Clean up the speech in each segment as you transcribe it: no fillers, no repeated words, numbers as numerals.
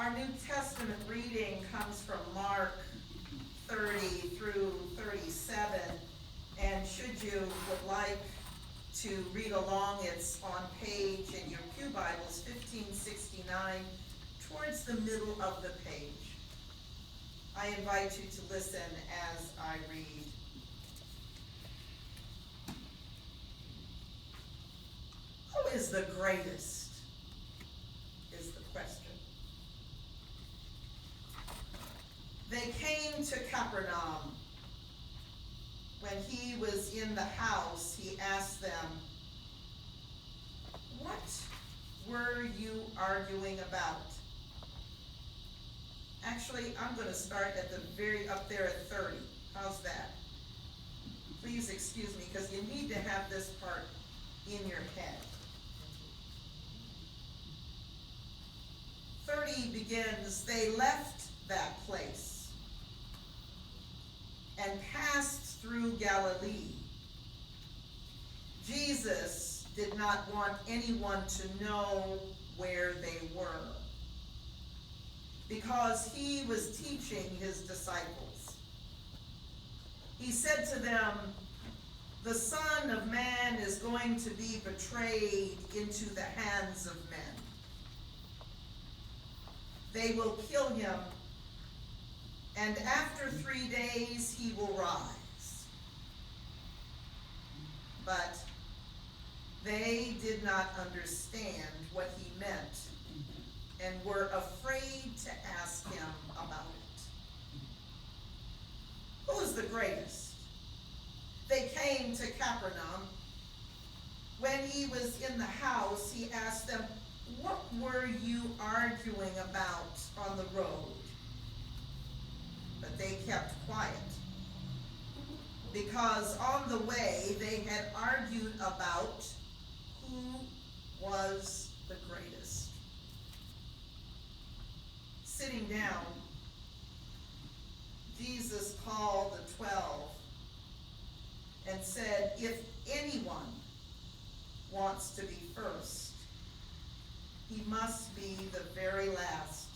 Our New Testament reading comes from Mark 30 through 37, and should you would like to read along, it's on page in your pew Bibles 1569, towards the middle of the page. I invite you to listen as I read. Who is the greatest? Is the question. They came to Capernaum. When he was in the house, he asked them, "What were you arguing about?" Actually, I'm going to start at the very up there at 30. How's that? Please excuse me, because you need to have this part in your head. 30 begins, "They left that place and passed through Galilee. Jesus did not want anyone to know where they were, because he was teaching his disciples. He said to them, 'The Son of Man is going to be betrayed into the hands of men. They will kill him, and after 3 days he will rise.' But they did not understand what he meant and were afraid to ask him about it. Who is the greatest? They came to Capernaum. When he was in the house, he asked them, 'What were you arguing about on the road?' But they kept quiet, because on the way they had argued about who was the greatest. Sitting down, Jesus called the 12 and said, 'If anyone wants to be first, he must be the very last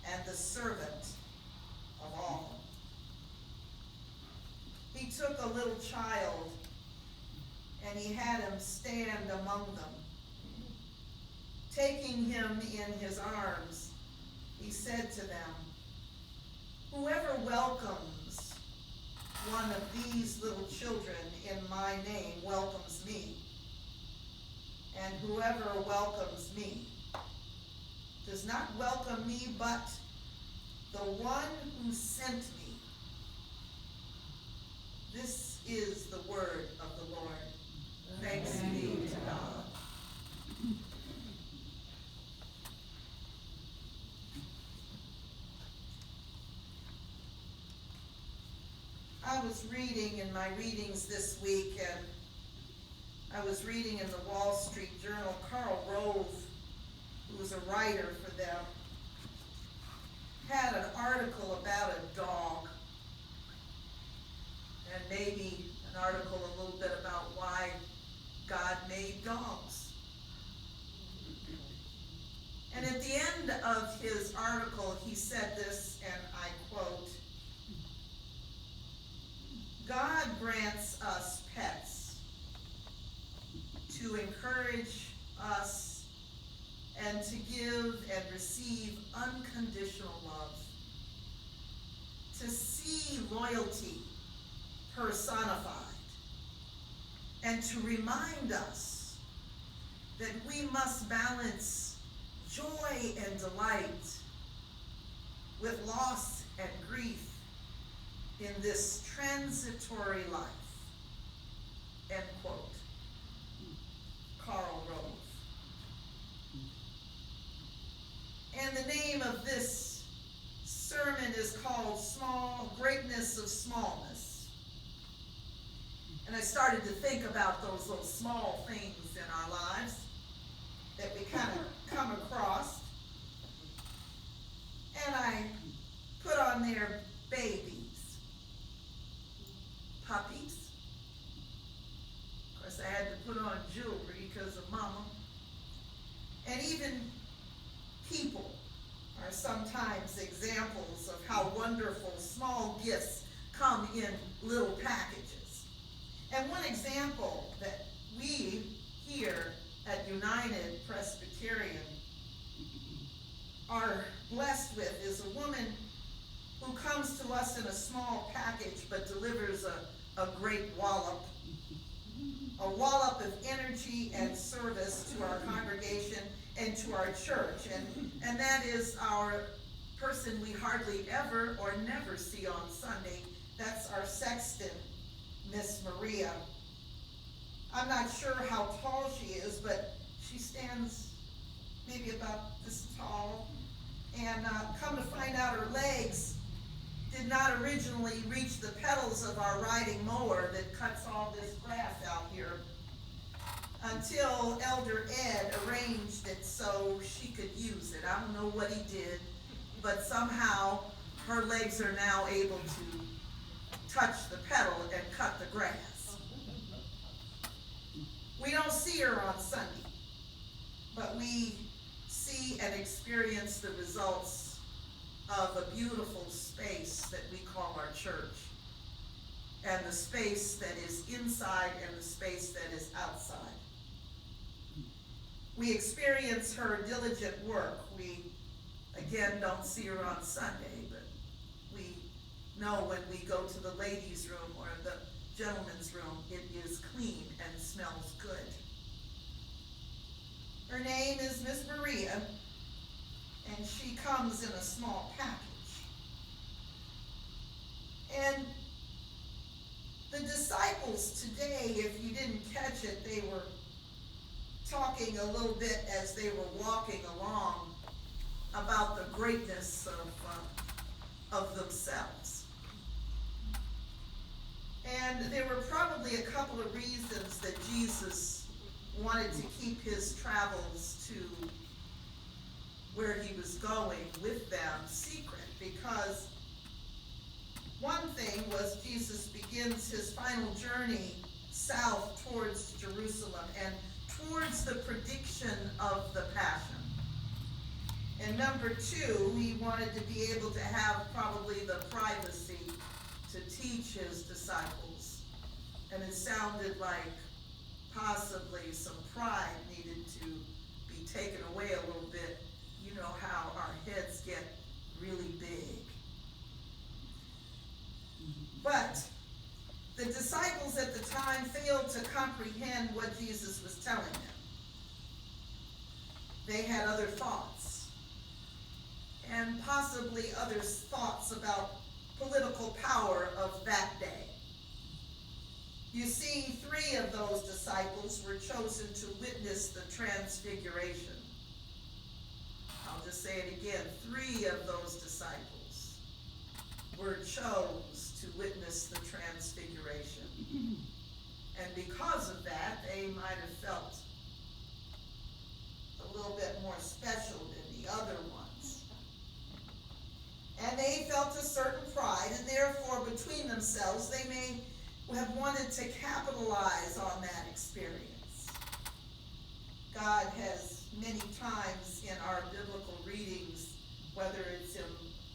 and the servant of all.' He took a little child and he had him stand among them. Taking him in his arms, he said to them, 'Whoever welcomes one of these little children in my name welcomes me. And whoever welcomes me does not welcome me, but the one who sent me.' This is the word of the Lord. Thanks be to God." I was reading in my readings this week, and I was reading in the Wall Street Journal. Karl Rove, who was a writer for them, had an article about a dog, and maybe an article a little bit about why God made dogs. And at the end of his article, he said this, and I quote, "God grants us pets to encourage us and to give and receive unconditional love, to see loyalty personified, and to remind us that we must balance joy and delight with loss and grief in this transitory life." End quote. Karl Rove. And the name of this sermon is called Greatness of Smallness. And I started to think about those little small things in our lives that we kind of come across. And I put on there babies, puppies. Of course, I had to put on jewelry because of Mama. And even people are sometimes examples of how wonderful small gifts come in little packages. And one example that we here at United Presbyterian are blessed with is a woman who comes to us in a small package but delivers a great wallop. A wallop of energy and service to our congregation and to our church. And that is our person we hardly ever or never see on Sunday. That's our sexton, Miss Maria. I'm not sure how tall she is, but she stands maybe about this tall. And come to find out, her legs did not originally reach the pedals of our riding mower that cuts all this grass out here until Elder Ed arranged it so she could use it. I don't know what he did, but somehow her legs are now able to touch the pedal and cut the grass. We don't see her on Sunday, but we see and experience the results of a beautiful space that we call our church, and the space that is inside and the space that is outside. We experience her diligent work. We, again, don't see her on Sunday, but we know when we go to the ladies' room or the gentleman's room, it is clean and smells good. Her name is Miss Maria, and she comes in a small package. And the disciples today, if you didn't catch it, they were talking a little bit as they were walking along about the greatness of themselves. And there were probably a couple of reasons that Jesus wanted to keep his travels to where he was going with them secret, because one thing was Jesus begins his final journey south towards Jerusalem and towards the prediction of the Passion. And number two, he wanted to be able to have probably the privacy to teach his disciples. And it sounded like possibly some pride needed to be taken away a little bit. You know how our heads get really big. But the disciples at the time failed to comprehend what Jesus was telling them. They had other thoughts, and possibly other thoughts about political power of that day. You see, 3 of those disciples were chosen to witness the transfiguration. I'll just say it again. 3 of those disciples were chose to witness the transfiguration. And because of that, they might have felt a little bit more special than the other ones. And they felt a certain pride, and therefore between themselves they may have wanted to capitalize on that experience. God has many times in our biblical readings, whether it's in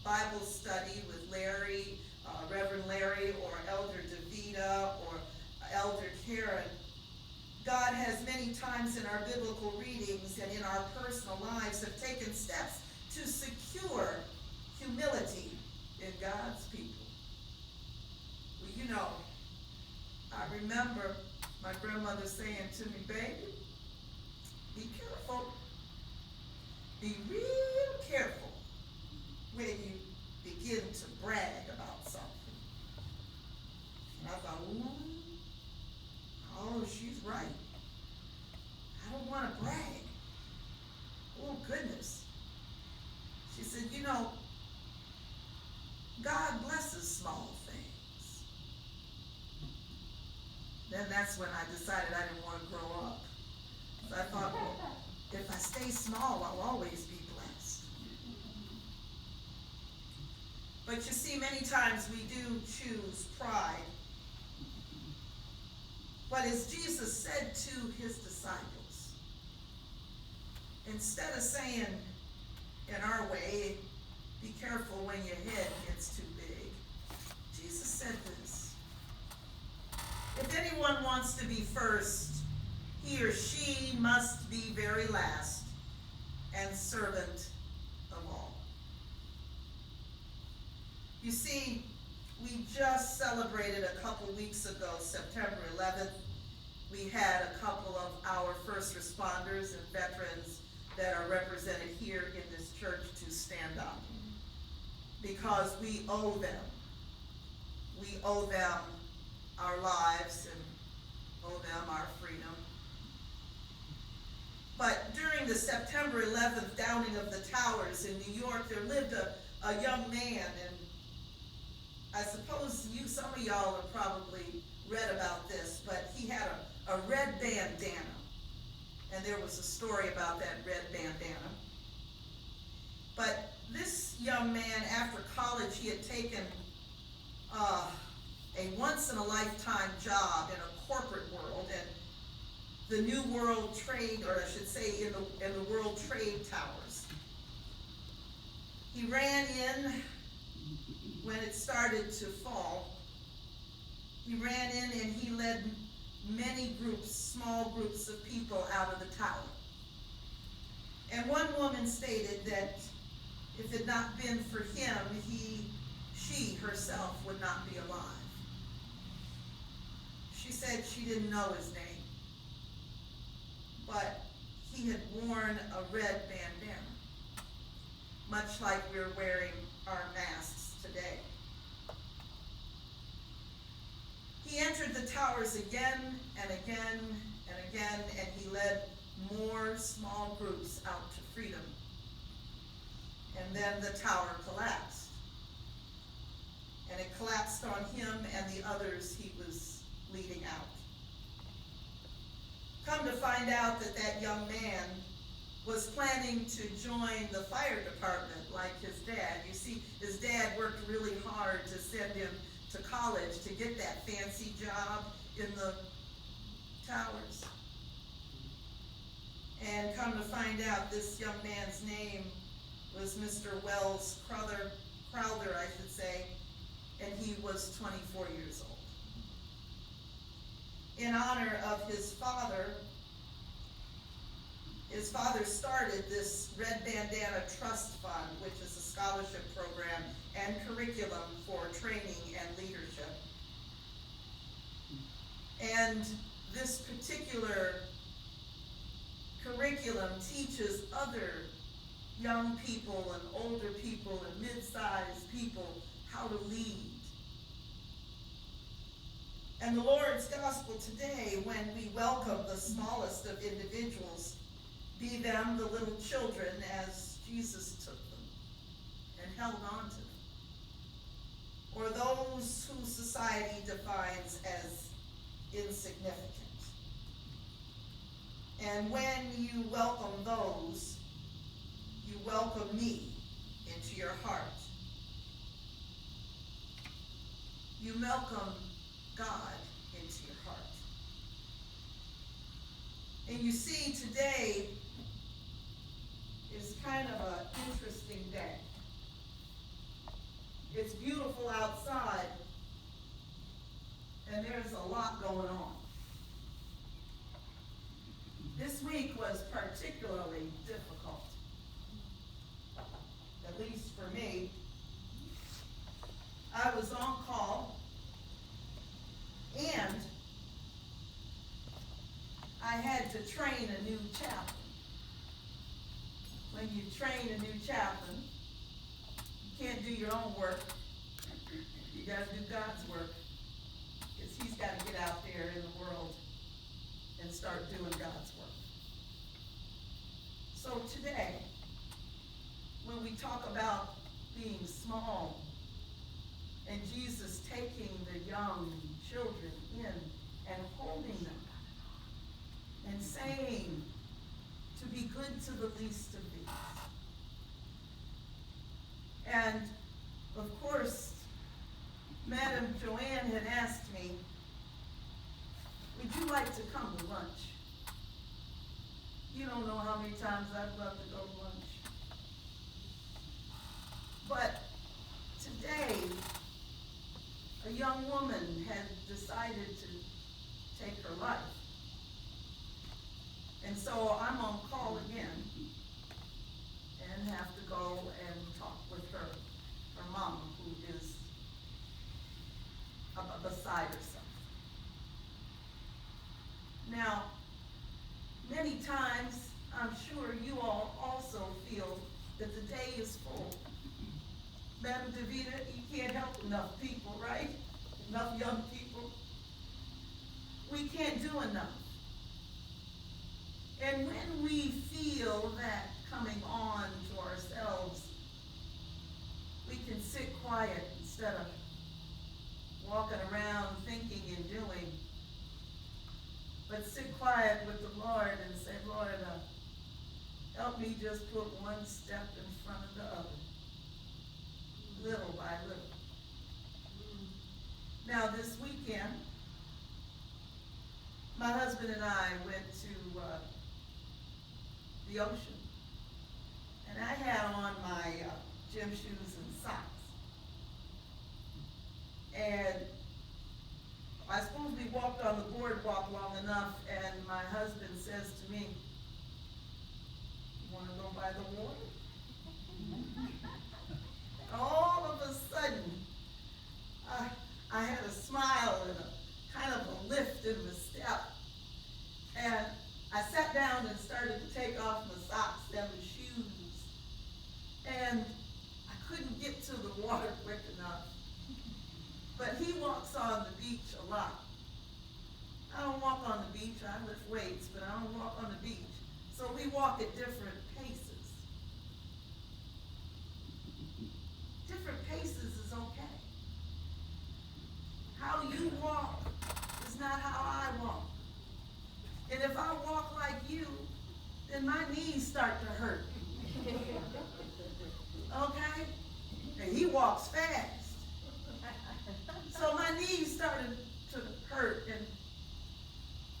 Bible study with Larry, Reverend Larry, or Elder Davida, or Elder Karen, God has many times in our biblical readings and in our personal lives have taken steps to secure humility in God's people. Well, you know, I remember my grandmother saying to me, baby, be careful. Be real careful when you begin to brag about something. And I thought, oh, she's right. I don't want to brag. Oh, goodness. She said, you know, God blesses small things. Then that's when I decided I didn't want to grow up. So I thought, well, if I stay small, I'll always be blessed. But you see, many times we do choose pride. But as Jesus said to his disciples, instead of saying, in our way, be careful when your head gets too big. Jesus said this: if anyone wants to be first, he or she must be very last and servant of all. You see, we just celebrated a couple weeks ago, September 11th. We had a couple of our first responders and veterans that are represented here in this church to stand up, because we owe them. We owe them our lives and owe them our freedom. But during the September 11th downing of the towers in New York, there lived a young man, and I suppose some of y'all have probably read about this, but he had a red bandana. And there was a story about that red bandana. But this young man, after college, he had taken a once-in-a-lifetime job in a corporate world, and the New World Trade, or I should say in the World Trade Towers. He ran in when it started to fall. He ran in and he led many groups, small groups of people out of the tower. And one woman stated that if it had not been for him, she herself would not be alive. She said she didn't know his name, but he had worn a red bandana, much like we're wearing our masks today. He entered the towers again and again and again, and he led more small groups out to freedom. And then the tower collapsed. And it collapsed on him and the others he was leading out. Come to find out that that young man was planning to join the fire department like his dad. You see, his dad worked really hard to send him to college to get that fancy job in the towers. And come to find out, this young man's name was Mr. Wells Crowther, I should say, and he was 24 years old. In honor of his father started this Red Bandana Trust Fund, which is a scholarship program and curriculum for training and leadership. And this particular curriculum teaches other young people and older people and mid-sized people how to lead. And the Lord's gospel today, when we welcome the smallest of individuals, be them the little children, as Jesus took them and held on to them, or those who society defines as insignificant. And when you welcome those, you welcome me into your heart. You welcome God into your heart. And you see, today is kind of an interesting day. It's beautiful outside, and there's a lot going on. This week was particularly difficult, at least for me. I was on call, and I had to train a new chaplain. When you train a new chaplain, you can't do your own work. You got to do God's work, because he's got to get out there in the world and start doing God's work. So today, when we talk about being small and Jesus taking the young children in and holding them and saying to be good to the least of these. And of course, Madam Joanne had asked me, would you like to come to lunch? You don't know how many times I'd love to go to lunch. But today, a young woman had decided to take her life. And so I'm on call again and have to go and talk with her mom, who is beside herself. Now, many times, I'm sure you all also feel that the day is full. Madam DeVita, you can't help enough people, right? Enough young people. We can't do enough. And when we feel that coming on to ourselves, we can sit quiet instead of walking around thinking and doing. But sit quiet with the Lord and say, Lord, help me just put one step in front of the other, little by little. Now this weekend, my husband and I went to the ocean, and I had on my gym shoes and socks. And I suppose we walked on the boardwalk long enough, and my husband says to me, "You want to go by the water?" All of a sudden, I had a smile and a kind of a lift in my step. And I sat down and started to take off my socks and my shoes. And I couldn't get to the water quick enough. But he walks on the beach a lot. I don't walk on the beach, I lift weights, but I don't walk on the beach. So we walk at different paces. Different paces is okay. How you walk is not how I walk. And if I walk like you, then my knees start to hurt. Okay? And he walks fast. So my knees started to hurt, and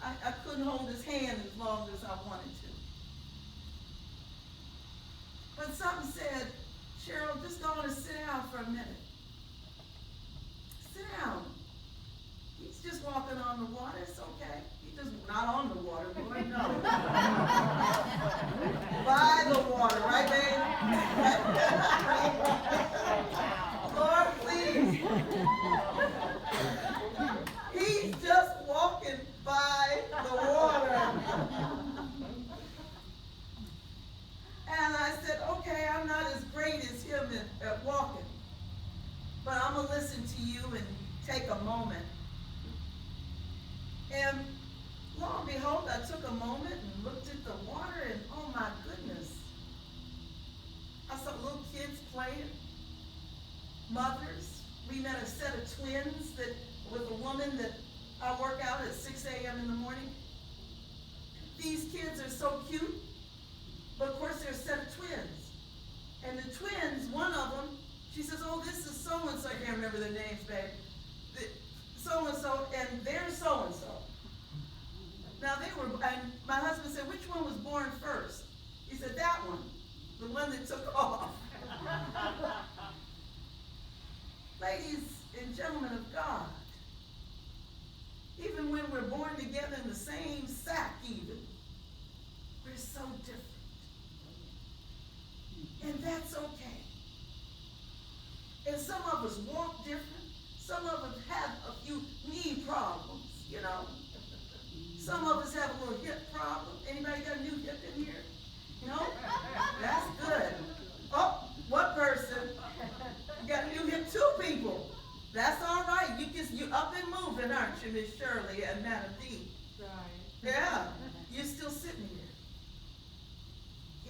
I couldn't hold his hand as long as I wanted to. But something said, Sheryl, just go on and sit down for a minute. Sit down. He's just walking on the water, it's okay. He's just not on the water, Lord, no. By the water, right, babe? Lord, please. He's just walking by the water. And I said, okay, I'm not as great as him at walking, but I'm going to listen to you and take a moment. And lo and behold, I took a moment and looked at the water, and oh my goodness, I saw little kids playing, mothers. We met a set of twins that with a woman that I work out at 6 a.m. in the morning. These kids are so cute, but of course they're a set of twins. And the twins, one of them, she says, oh, this is so-and-so, I can't remember their names, babe. So-and-so, and they're so-and-so. Now they were, and my husband said, which one was born first? He said, that one, the one that took off. Ladies and gentlemen of God, even when we're born together in the same sack even, we're so different. And that's okay. And some of us walk different. Some of us have a few knee problems, you know. Some of us have a little hip problem. Anybody got a new hip in here? No? That's good. Oh, one person. You got a new hip, 2 people. That's all right. You're up and moving, aren't you, Miss Shirley and Madam D? Right. Yeah. You're still sitting here.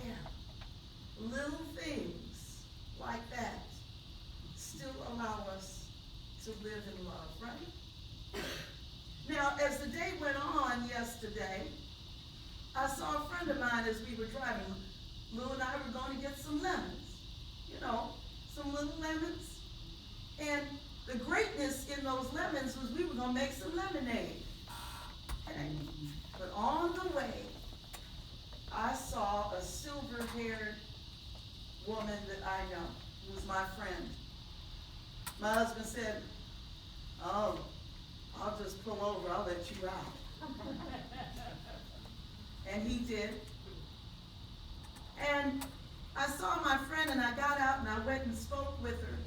Yeah. Little things like that still allow us to live in love, right? Now, as the day went on yesterday, I saw a friend of mine as we were driving. Lou and I were going to get some lemons. You know, some little lemons. And the greatness in those lemons was we were going to make some lemonade. Okay? But on the way, I saw a silver-haired woman that I know. He was my friend. My husband said, "Oh, I'll just pull over, I'll let you out." And he did. And I saw my friend and I got out and I went and spoke with her.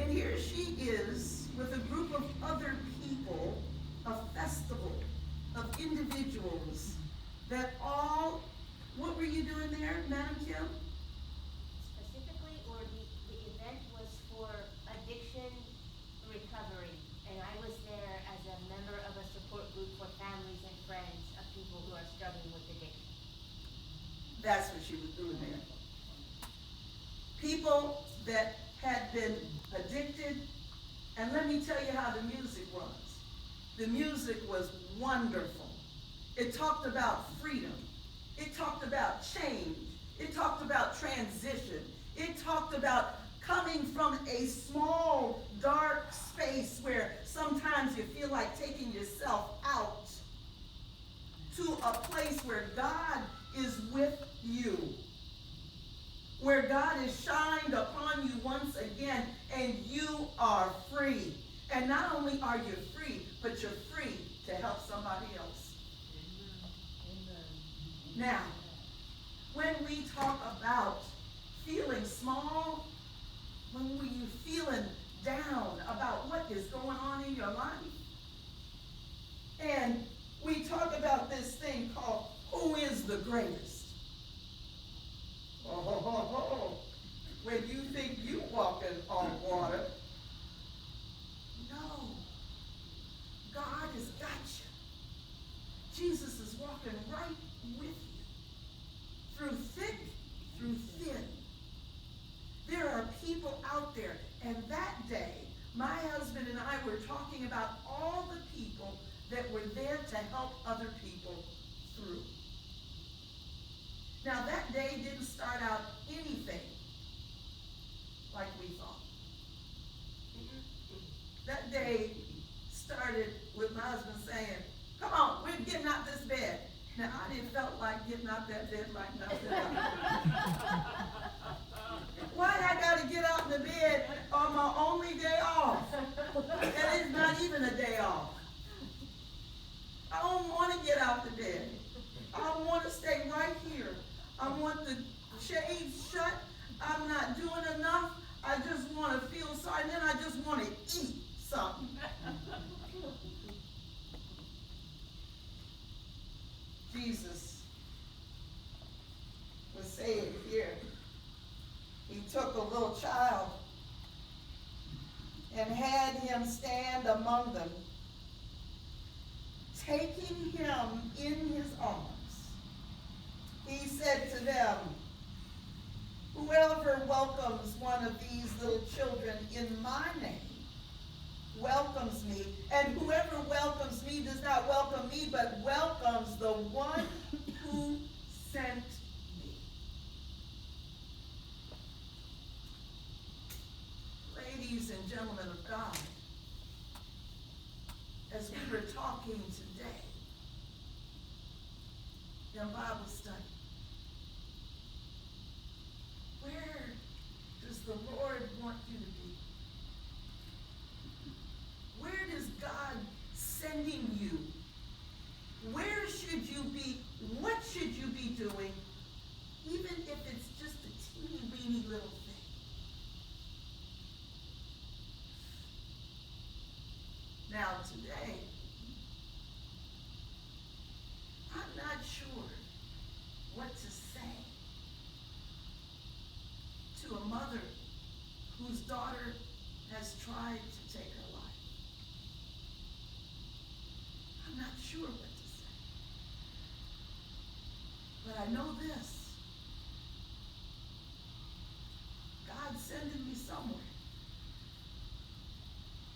And here she is with a group of other people, a festival of individuals that all, what were you doing there, Madam Kim? Specifically, or the event was for addiction recovery, and I was there as a member of a support group for families and friends of people who are struggling with addiction. That's what she was doing there. People that had been addicted, and let me tell you how the music was. The music was wonderful. It talked about freedom. It talked about change. It talked about transition. It talked about coming from a small, dark space where sometimes you feel like taking yourself out to a place where God is with you, where God is shined upon you once again, and you are free. And not only are you free, but you're free to help somebody else. Amen. Now, when we talk about feeling small, when were you feeling down about what is going on in your life? And we talk about this thing called, who is the greatest? Oh, when you think you walking on water, no, God has got you. Jesus is walking right with you, through thick, through thin. There are people out there, and that day, my husband and I were talking about all the people that were there to help other people through. Now, that day didn't start out anything like we thought. That day started with my husband saying, "Come on, we're getting out this bed." Now, I didn't felt like getting out that bed like nothing. Why I got to get out in the bed on my only day off? And it's not even a day off. I don't want to get out the bed. I want to stay right here. I want the shades shut. I'm not doing enough. I just want to feel sorry. And then I just want to eat something. Jesus was saying here, he took a little child and had him stand among them, taking him in his arms. He said to them, "Whoever welcomes one of these little children in my name welcomes me, and whoever welcomes me does not welcome me, but welcomes the one who sent me." Ladies and gentlemen of God, as we were talking today in Bible study, where does the Lord want you to be? Where is God sending you? Where should you be? What should you be doing? Even if it's just a teeny weeny little thing. Now today, I'm not sure what to say to a mother whose daughter has tried to take her life. I'm not sure what to say. But I know this. God's sending me somewhere.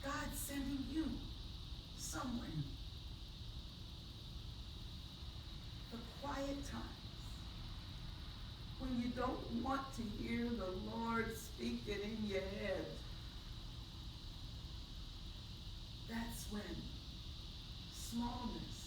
God's sending you somewhere. The quiet times when you don't want to hear the Lord speaking in your head. That's when smallness